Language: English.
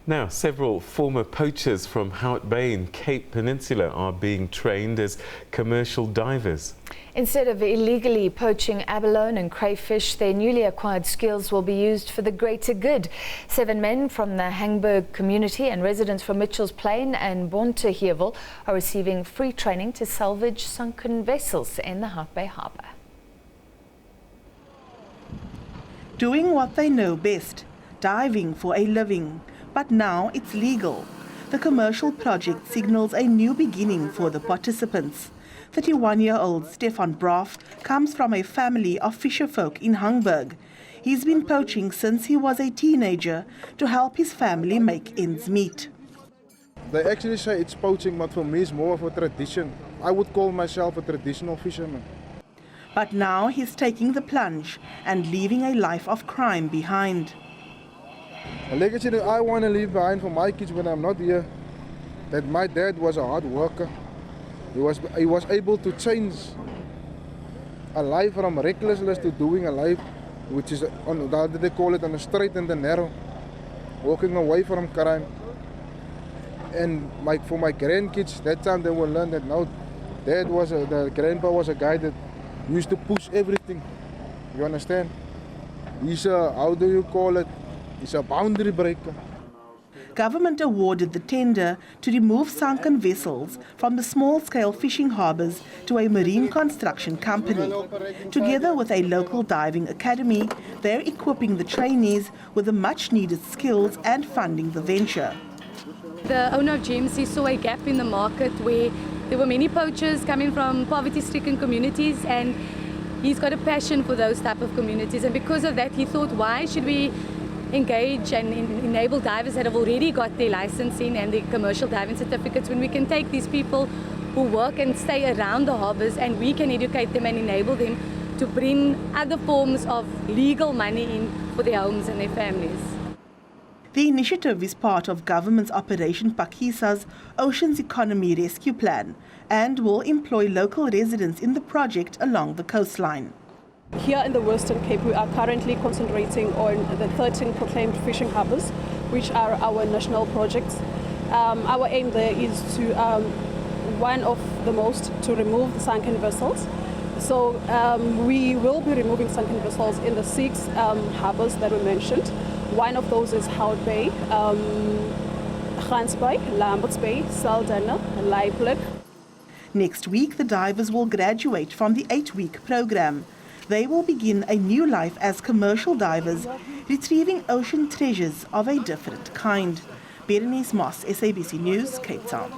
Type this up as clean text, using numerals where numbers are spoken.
Now, several former poachers from Hout Bay in Cape Peninsula are being trained as commercial divers. Instead of illegally poaching abalone and crayfish, their newly acquired skills will be used for the greater good. 7 men from the Hangberg community and residents from Mitchells Plain and Bonteheuwel are receiving free training to salvage sunken vessels in the Hout Bay harbour. Doing what they know best, diving for a living. But now it's legal. The commercial project signals a new beginning for the participants. 31-year-old Stefan Braff comes from a family of fisherfolk in Hangberg. He's been poaching since he was a teenager to help his family make ends meet. They actually say it's poaching, but for me it's more of a tradition. I would call myself a traditional fisherman. But now he's taking the plunge and leaving a life of crime behind. A legacy that I want to leave behind for my kids when I'm not here, that my dad was a hard worker. He was able to change a life from recklessness to doing a life which is, they call it, on the straight and the narrow, walking away from crime. And for my grandkids, that time they will learn that now the grandpa was a guy that used to push everything. You understand? He's a, how do you call it? He's a boundary breaker. Government awarded the tender to remove sunken vessels from the small-scale fishing harbours to a marine construction company. Together with a local diving academy, they're equipping the trainees with the much-needed skills and funding the venture. The owner of GMC saw a gap in the market where there were many poachers coming from poverty-stricken communities, and he's got a passion for those type of communities, and because of that he thought, why should we engage and enable divers that have already got their licensing and their commercial diving certificates when we can take these people who work and stay around the harbours and we can educate them and enable them to bring other forms of legal money in for their homes and their families. The initiative is part of government's Operation Pakisa's Oceans Economy Rescue Plan and will employ local residents in the project along the coastline. Here in the Western Cape, we are currently concentrating on the 13 proclaimed fishing harbours, which are our national projects. Our aim there is to, one of the most, to remove the sunken vessels. So we will be removing sunken vessels in the 6 harbours that we mentioned. One of those is Hout Bay, Mitchells Bay, Bay, Salvage, Hangberg. Next week, the divers will graduate from the 8-week program. They will begin a new life as commercial divers, retrieving ocean treasures of a different kind. Berenice Moss, SABC News, Cape Town.